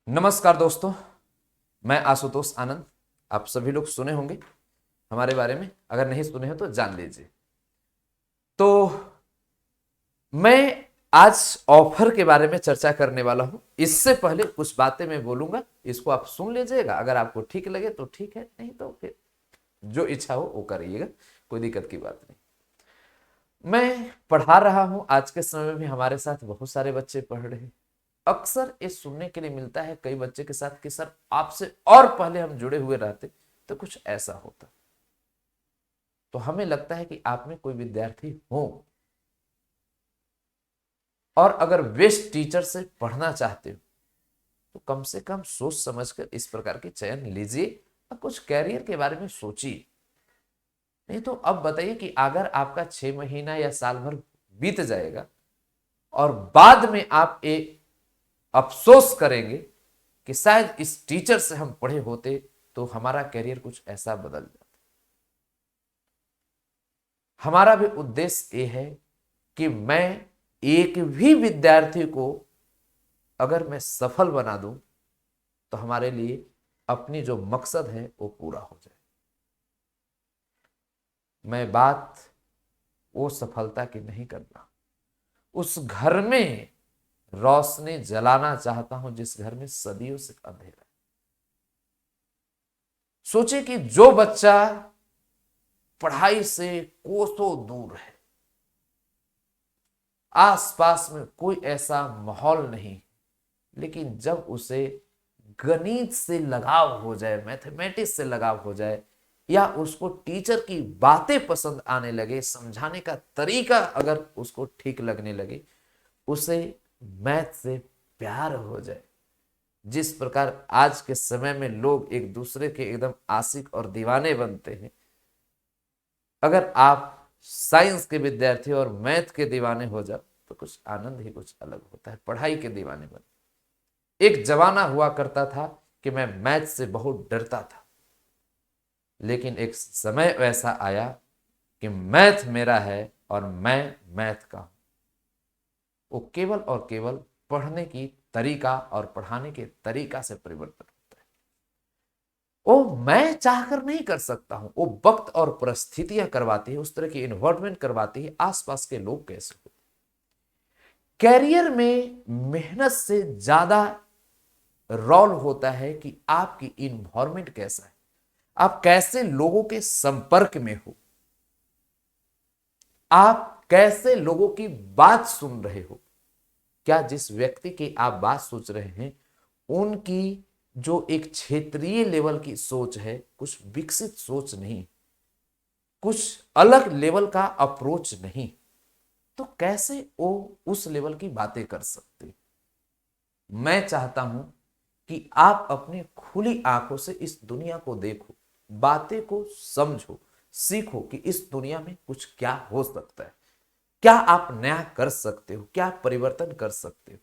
नमस्कार दोस्तों, मैं आशुतोष आनंद। आप सभी लोग सुने होंगे हमारे बारे में, अगर नहीं सुने हो तो जान लीजिए। तो मैं आज ऑफर के बारे में चर्चा करने वाला हूं। इससे पहले कुछ बातें मैं बोलूंगा, इसको आप सुन लीजिएगा। अगर आपको ठीक लगे तो ठीक है, नहीं तो फिर जो इच्छा हो वो करिएगा, कोई दिक्कत की बात नहीं। मैं पढ़ा रहा हूं, आज के समय में भी हमारे साथ बहुत सारे बच्चे पढ़ रहे हैं। अक्सर ये सुनने के लिए मिलता है कई बच्चे के साथ कि सर आपसे और पहले हम जुड़े हुए रहते तो कुछ ऐसा होता। तो हमें लगता है कि आप में कोई विद्यार्थी हो और अगर बेस्ट टीचर से पढ़ना चाहते हो तो कम से कम सोच समझकर इस प्रकार के चयन लीजिए और कुछ कैरियर के बारे में सोचिए। नहीं तो अब बताइए कि अगर आपका 6 महीना या साल भर बीत जाएगा और बाद में आप एक अफसोस करेंगे कि शायद इस टीचर से हम पढ़े होते तो हमारा करियर कुछ ऐसा बदल जाता। हमारा भी उद्देश्य ये है कि मैं एक भी विद्यार्थी को अगर मैं सफल बना दूं तो हमारे लिए अपनी जो मकसद है वो पूरा हो जाए। मैं बात वो सफलता की नहीं करता, उस घर में रोशनी जलाना चाहता हूं जिस घर में सदियों से अंधेरा है। सोचे कि जो बच्चा पढ़ाई से कोसों दूर है, आसपास में कोई ऐसा माहौल नहीं, लेकिन जब उसे गणित से लगाव हो जाए, मैथमेटिक्स से लगाव हो जाए, या उसको टीचर की बातें पसंद आने लगे, समझाने का तरीका अगर उसको ठीक लगने लगे, उसे मैथ से प्यार हो जाए। जिस प्रकार आज के समय में लोग एक दूसरे के एकदम आशिक और दीवाने बनते हैं, अगर आप साइंस के विद्यार्थी और मैथ के दीवाने हो जाओ तो कुछ आनंद ही कुछ अलग होता है। पढ़ाई के दीवाने बन, एक जमाना हुआ करता था कि मैं मैथ से बहुत डरता था, लेकिन एक समय ऐसा आया कि मैथ मेरा है और मैं मैथ का हूं। वो केवल और केवल पढ़ने की तरीका और पढ़ाने के तरीका से परिवर्तन होता है। वो मैं चाहकर नहीं कर सकता हूं, वो वक्त और परिस्थितियां करवाती है, उस तरह की इन्वायरमेंट करवाती है, आसपास के लोग कैसे हो। कैरियर में मेहनत से ज्यादा रोल होता है कि आपकी इन्वायरमेंट कैसा है, आप कैसे लोगों के संपर्क में हो, आप कैसे लोगों की बात सुन रहे हो। क्या जिस व्यक्ति की आप बात सोच रहे हैं उनकी जो एक क्षेत्रीय लेवल की सोच है, कुछ विकसित सोच नहीं, कुछ अलग लेवल का अप्रोच नहीं, तो कैसे वो उस लेवल की बातें कर सकते। मैं चाहता हूं कि आप अपनी खुली आंखों से इस दुनिया को देखो, बातें को समझो, सीखो कि इस दुनिया में कुछ क्या हो सकता है, क्या आप नया कर सकते हो, क्या परिवर्तन कर सकते हो।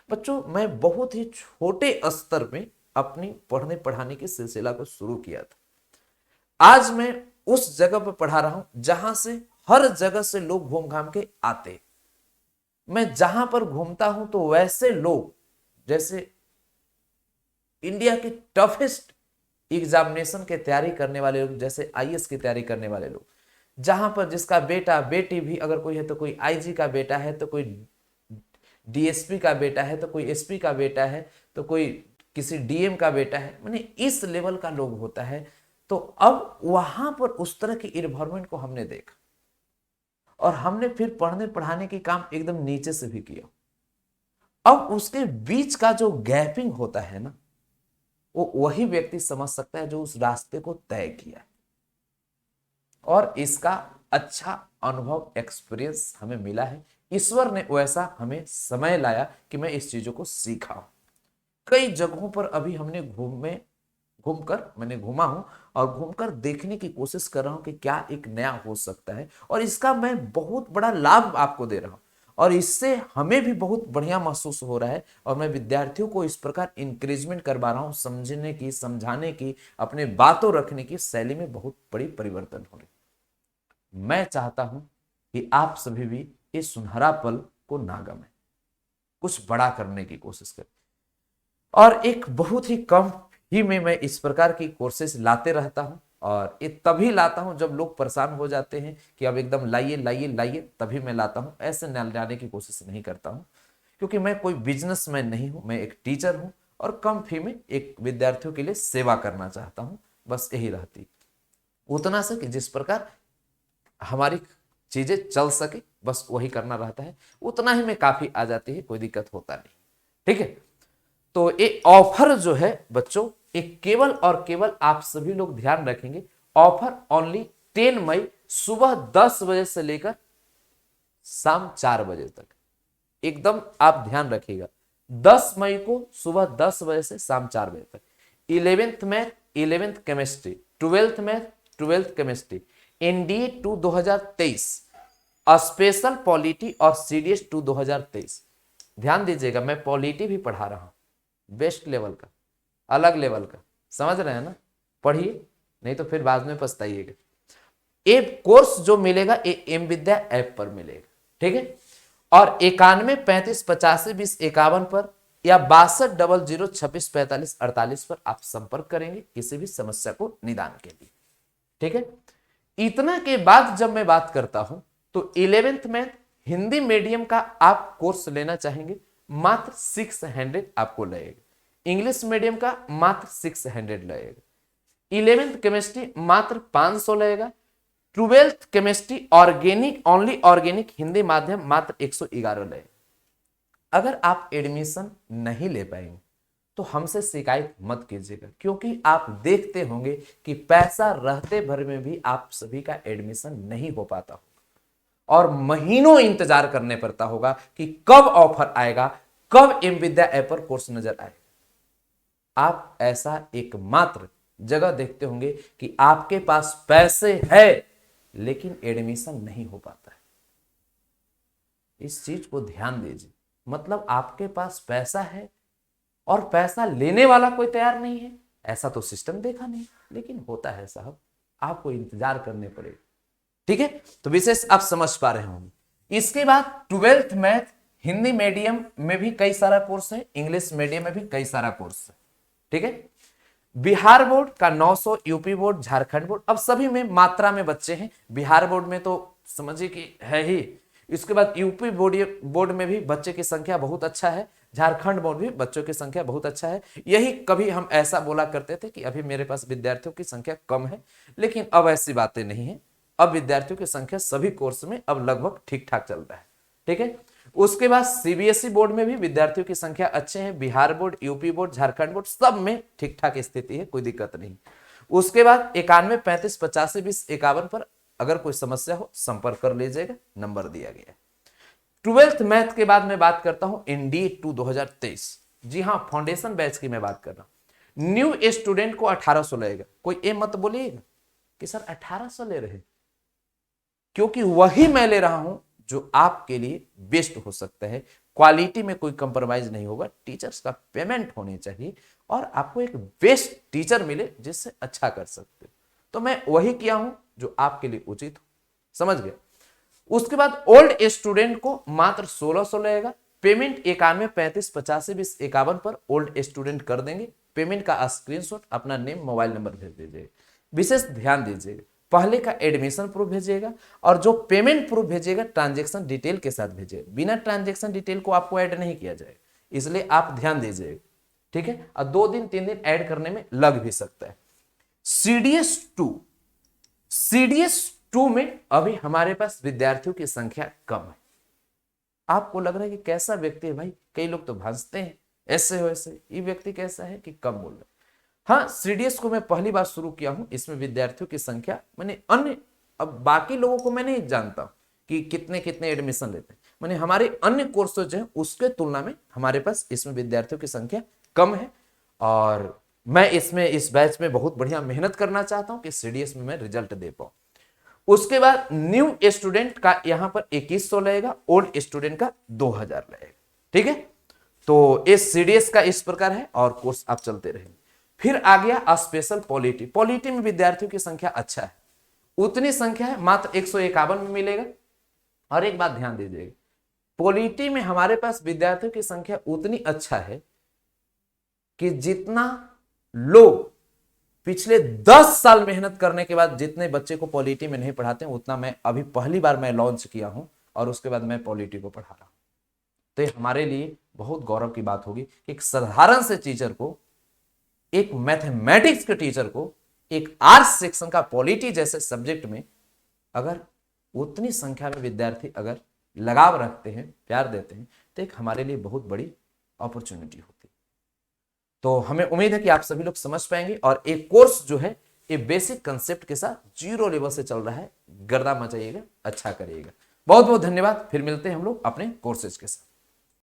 बच्चों, मैं बहुत ही छोटे स्तर में अपनी पढ़ने पढ़ाने के सिलसिला को शुरू किया था। आज मैं उस जगह पर पढ़ा रहा हूं जहां से हर जगह से लोग घूम घाम के आते। मैं जहां पर घूमता हूं तो वैसे लोग, जैसे इंडिया की टफेस्ट एग्जामिनेशन की तैयारी करने वाले लोग, जैसे आईएएस की तैयारी करने वाले लोग, जहां पर जिसका बेटा बेटी भी अगर कोई है तो कोई आईजी का बेटा है, तो कोई डीएसपी का बेटा है, तो कोई एसपी का बेटा है, तो कोई किसी डीएम का बेटा है, मैंने इस लेवल का लोग होता है। तो अब वहां पर उस तरह की इन्वायरमेंट को हमने देखा और हमने फिर पढ़ने पढ़ाने के काम एकदम नीचे से भी किया। अब उसके बीच का जो गैपिंग होता है ना, वो वही व्यक्ति समझ सकता है जो उस रास्ते को तय किया, और इसका अच्छा अनुभव एक्सपीरियंस हमें मिला है। ईश्वर ने वैसा हमें समय लाया कि मैं इस चीजों को सीखा हूं। कई जगहों पर अभी हमने घूमकर मैंने घूमा हूं और घूमकर देखने की कोशिश कर रहा हूं कि क्या एक नया हो सकता है, और इसका मैं बहुत बड़ा लाभ आपको दे रहा हूं, और इससे हमें भी बहुत बढ़िया महसूस हो रहा है। और मैं विद्यार्थियों को इस प्रकार इंकरेजमेंट करवा रहा हूं, समझने की, समझाने की, अपने बातों रखने की शैली में बहुत बड़ी परिवर्तन हो रही। मैं चाहता हूं कि आप सभी भी इस सुनहरा पल को ना गवाएं, कुछ बड़ा करने की कोशिश करें। और एक बहुत ही कम ही में मैं इस प्रकार की कोर्सेज लाते रहता हूं, और ये तभी लाता हूं जब लोग परेशान हो जाते हैं कि अब एकदम लाइए लाइए लाइए, तभी मैं लाता हूं। ऐसे न लाने की कोशिश नहीं करता हूं, क्योंकि मैं कोई बिजनेसमैन नहीं हूं, मैं एक टीचर हूं और कम फी में एक विद्यार्थियों के लिए सेवा करना चाहता हूं। बस यही रहती उतना से कि जिस प्रकार हमारी चीजें चल सके, बस वही करना रहता है। उतना ही में काफी आ जाती है, कोई दिक्कत होता नहीं। ठीक है, तो ये ऑफर जो है बच्चों, एक केवल और केवल आप सभी लोग ध्यान रखेंगे, ऑफर ओनली 10 मई सुबह 10 बजे से लेकर शाम 4 बजे तक। एकदम आप ध्यान रखिएगा, 10 मई को सुबह 10 बजे से शाम 4 बजे तक। 11th math 11th chemistry, 12th math 12th chemistry, NDA 2 2023, special polity और सीडीएस 2 2023। ध्यान दीजिएगा, मैं पॉलिटी भी पढ़ा रहा हूं, बेस्ट लेवल का, अलग लेवल का, समझ रहे हैं ना? पढ़िए, नहीं तो फिर बाद में पछताइएगा। ये कोर्स जो मिलेगा ये एम विद्या ऐप पर मिलेगा। ठीक है, और 91 35 85 20 51 पर या 6200264548 पर आप संपर्क करेंगे किसी भी समस्या को निदान के लिए। ठीक है, इतना के बाद जब मैं बात करता हूं तो 11th मैथ हिंदी मीडियम का आप कोर्स लेना चाहेंगे, मात्र 600 आपको लगेगा। इंग्लिश मीडियम का मात्र 600 लगेगा। 11th केमिस्ट्री मात्र 500 लगेगा। 12th chemistry organic, only organic Hindi माध्यम मात्र 111 लगेगा। अगर आप एडमिशन नहीं ले पाएंगे तो हमसे शिकायत मत कीजिएगा, क्योंकि आप देखते होंगे कि पैसा रहते भर में भी आप सभी का एडमिशन नहीं हो पाता होगा और महीनों इंतजार करने पड़ता होगा कि कब ऑफर आएगा, कब एम विद्या ऐप पर कोर्स नजर आएगा। आप ऐसा एकमात्र जगह देखते होंगे कि आपके पास पैसे है लेकिन एडमिशन नहीं हो पाता है। इस चीज को ध्यान दीजिए, मतलब आपके पास पैसा है और पैसा लेने वाला कोई तैयार नहीं है, ऐसा तो सिस्टम देखा नहीं, लेकिन होता है साहब, आपको इंतजार करने पड़ेगा। ठीक है, तो विशेष आप समझ पा रहे होंगे। इसके बाद 12th मैथ हिंदी मीडियम में भी कई सारा कोर्स है, इंग्लिश मीडियम में भी कई सारा कोर्स है। ठीक है, बिहार बोर्ड का 900, यूपी बोर्ड, झारखंड बोर्ड, अब सभी में मात्रा में बच्चे हैं। बिहार बोर्ड में तो समझिए कि है ही, इसके बाद यूपी बोर्ड में भी बच्चे की संख्या बहुत अच्छा है, झारखंड बोर्ड भी बच्चों की संख्या बहुत अच्छा है। यही कभी हम ऐसा बोला करते थे कि अभी मेरे पास विद्यार्थियों की संख्या कम है, लेकिन अब ऐसी बातें नहीं है। अब विद्यार्थियों की संख्या सभी कोर्स में अब लगभग ठीक ठाक चल रहा है। ठीक है, उसके बाद सीबीएसई बोर्ड में भी विद्यार्थियों की संख्या अच्छे हैं। Bihar board, UP board, Jharkhand board सब में ठीक ठाक स्थिति है, कोई दिक्कत नहीं। उसके बाद 91 35 85 20 51 पर अगर कोई समस्या हो संपर्क कर लीजिएगा, नंबर दिया गया है। 12th मैथ के बाद मैं बात करता हूं एनडीए 2 2023। जी हां, फाउंडेशन बैच की मैं बात कर रहा हूं। न्यू स्टूडेंट को 1800 लगेगा। कोई ये मत बोलिएगा कि सर 1800 ले रहे, क्योंकि वही मैं ले रहा हूं जो आपके लिए बेस्ट हो सकता है। क्वालिटी में कोई कंप्रोमाइज नहीं होगा, टीचर्स का पेमेंट होनी चाहिए और आपको एक बेस्ट टीचर मिले जिससे अच्छा कर सकते हो। तो मैं वही किया हूं जो आपके लिए उचित हो, समझ गए। उसके बाद ओल्ड स्टूडेंट को मात्र 1600 लगेगा। पेमेंट 91 35 85 20 51 पर ओल्ड स्टूडेंट कर देंगे। पेमेंट का स्क्रीनशॉट अपना नेम मोबाइल नंबर भेज दीजिएगा। विशेष ध्यान दीजिएगा, पहले का एडमिशन प्रूफ भेजिएगा और जो पेमेंट प्रूफ भेजिएगा ट्रांजेक्शन डिटेल के साथ भेजिएगा। बिना ट्रांजेक्शन डिटेल को आपको ऐड नहीं किया जाएगा, इसलिए आप ध्यान दीजिएगा। ठीक है, और 2 दिन 3 दिन ऐड करने में लग भी सकता है। सीडीएस 2 में अभी हमारे पास विद्यार्थियों की संख्या कम है। आपको लग रहा है कि कैसा व्यक्ति है भाई, कई लोग तो भांजते हैं ऐसे वैसे, ये व्यक्ति कैसा है कि कम बोल रहे। हाँ, सीडीएस को मैं पहली बार शुरू किया हूं, इसमें विद्यार्थियों की संख्या मैंने अन्य, अब बाकी लोगों को मैं नहीं जानता कि कितने कितने एडमिशन लेते हैं, मैंने हमारे अन्य कोर्सेज हैं उसके तुलना में हमारे पास इसमें विद्यार्थियों की संख्या कम है। और मैं इसमें इस बैच में बहुत बढ़िया मेहनत करना चाहता हूं कि सीडीएस में मैं रिजल्ट दे पाऊं। उसके बाद न्यू स्टूडेंट का यहां पर 2100 लगेगा, ओल्ड स्टूडेंट का 2000 लगेगा। ठीक है, तो इस सीडीएस का इस प्रकार है और कोर्स आप चलते रहेंगे। फिर आ गया स्पेशल पॉलिटी। पॉलिटी में विद्यार्थियों की संख्या अच्छा है, उतनी संख्या है मात्र 151 में मिलेगा। और एक बात ध्यान दीजिएगा, पॉलिटी में हमारे पास विद्यार्थियों की संख्या उतनी अच्छा है कि जितना लोग पिछले 10 साल मेहनत करने के बाद जितने बच्चे को पॉलिटी में नहीं पढ़ाते हैं, उतना मैं अभी पहली बार मैं लॉन्च किया हूं और उसके बाद मैं पॉलिटी को पढ़ा रहा हूं। तो ये हमारे लिए बहुत गौरव की बात होगी कि एक साधारण से टीचर को, एक मैथमेटिक्स के टीचर को, एक आर्ट्स सेक्शन का पॉलिटी जैसे सब्जेक्ट में अगर उतनी संख्या में विद्यार्थी अगर लगाव रखते हैं, प्यार देते हैं, तो एक हमारे लिए बहुत बड़ी अपॉर्चुनिटी होती है। तो हमें उम्मीद है कि आप सभी लोग समझ पाएंगे और एक कोर्स जो है ये बेसिक कंसेप्ट के साथ 0 लेवल से चल रहा है। गर्दा मचाइएगा, अच्छा करिएगा। बहुत बहुत धन्यवाद। फिर मिलते हैं हम लोग अपने कोर्सेज के साथ।